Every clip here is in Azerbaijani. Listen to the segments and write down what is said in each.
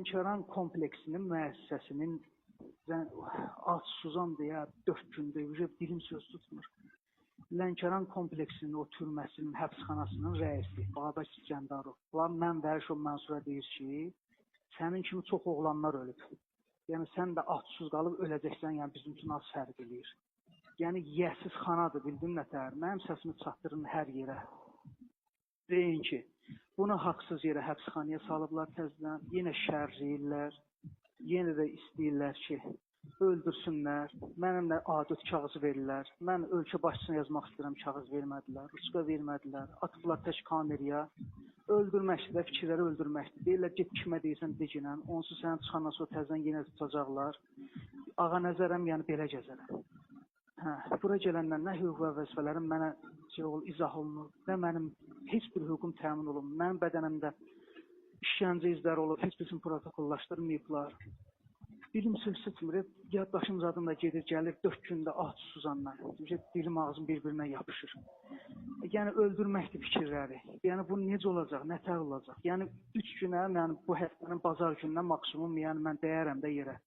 Lənkəran kompleksinin müəssisəsinin Suzan deyə 4 gündə dilim söz tutmur. Lənkəran kompleksinin o türməsinin, həbsxanasının rəisi Babək İsgəndarov. Mən Vərişov Mənsura deyir ki, sənin kimi çox oğlanlar ölüb. Yəni sən də atsız qalıb öləcəksən, yəni bizim üçün az fərq eləyir. Yəni yiyəsiz xanadır, bildin nətər? Mənim səsimi çatdırın hər yerə. Deyin ki, bunu haqsız yerə həbsxanaya salıblar təzədən, yenə şərləyirlər, yenə də istəyirlər ki, öldürsünlər, mənimlə adət kağızı verirlər, mən ölkə başçısına yazmaq istəyirəm, kağız vermədilər, ruçka vermədilər, atıblar tək kameraya, öldürməkdir, fikirləri öldürməkdir. Deyirlər, get kimə deyirsən, deginən, onsuz sənin çıxandan sonra təzədən yenə tutacaqlar. Ağa nəzərəm, yəni belə gəzərəm. Bura gələndən nə hüquq və vəzifələrim mənə izah olunur, nə mənim heç bir hüququm təmin olunur, mənim bədənimdə işgəncə izləri olur, heç birisini protokollaşdırmayıblar. Dilim söz tutmur, yaddaşım zadımda gedir, gəlir 4 gündə susuzanla, dilim ağzım bir-birinə yapışır. Yəni öldürməkdir fikirləri, yəni bu necə olacaq, nətər olacaq, yəni 3 günə, yəni bu həftənin bazar gününə maksimum, yəni mən dəyərəm də yerə.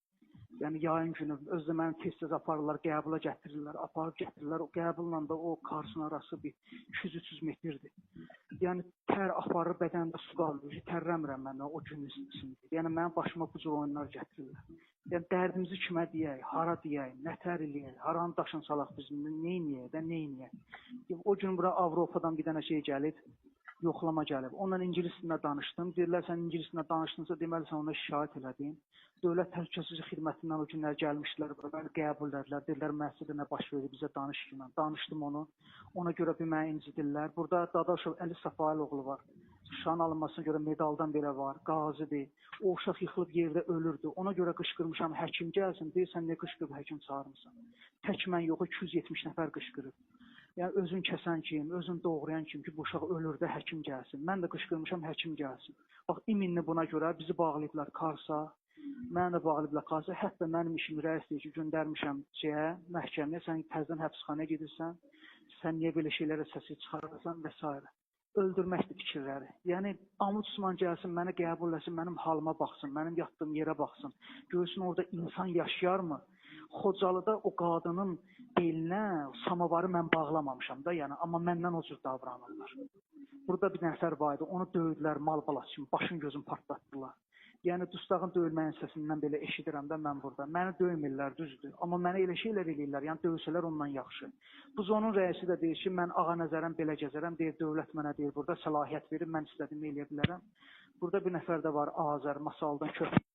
Yəni yayın günü özdə məni tez-tez aparırlar, qəbula gətirirlər, aparıb gətirirlər. O qəbulla da o Karsın arası bir 200-300 metrdir. Yəni tər aparır, bədənimdə su qalır, tərləmirəm mən o günün içində. Yəni mənim başıma bu cür oyunlar gətirirlər. Yəni dərdimizi kimə deyək, hara deyək, nətər eləyək, haranı daşın salaq biz, neyniyək və neyniyək. O gün bura Avropadan bir dənə şey gəlib, yoxlama gəlib. Onunla ingilis dilində danışdım. Deyirlər, sən ingilis dilində danışdınsa, deməli sən ona şikayət elədin. Dövlət Təhlükəsizlik Xidmətindən o günlər gəlmişdilər, məni qəbul edilər. Deyirlər, müəssisədə nə baş verir, bizə danış ki, mən danışdım onu. Ona görə bir məni incidirlər. Burada Dadaşov Əli Səfailoğlu var. Şuşanın alınmasına görə medaldan belə var, qazidir. O uşaq yıxılıb yerdə ölürdü. Ona görə qışqırmışam, həkim gəlsin. Deyirsən, nə qışqırıb həkim çağırmışsan? Tək mən yox, 270 nəfər qışqırıb. Yəni özün kəsən kim, özün doğrayan kim ki, bu uşaq ölür də həkim gəlsin. Mən də qışqırmışam, həkim gəlsin. Bax, iminli buna görə bizi bağlayıblar Karsa, mənə də bağlayıblar Karsa. Hətta mənim işim rəis deyir ki, göndərmişəm məhkəməyə, sən təzədən həbsxanaya gedirsən, sən niyə belə şeylərə səsi çıxarırsan və s. Öldürməkdir fikirləri. Yəni, Ombudsman gəlsin, mənə qəbul etsin, mənim halıma baxsın, mənim yatdığım yerə baxsın. Görsün, orada insan yaşayarmı? Xocalıda o qadının belinə samavarı mən bağlamamışam da, yəni, amma məndən o cür davranırlar. Burada bir nəfər var idi, onu döydülər mal balası kimi, başın gözün partlatdılar. Yəni, dustağın döyülməyin səsindən belə eşidirəm də mən burada. Məni döymirlər, düzdür. Amma mənə elə şeylər eləyirlər, yəni döysələr ondan yaxşı. Bu zonun rəisi də deyir ki, mən ağa nəzərəm, belə gəzərəm, deyir, dövlət mənə deyir, burada səlahiyyət verir, mən istədiyimi eləyə bilərəm. Burada bir nəfər də var, Azər, Masaldan köpək.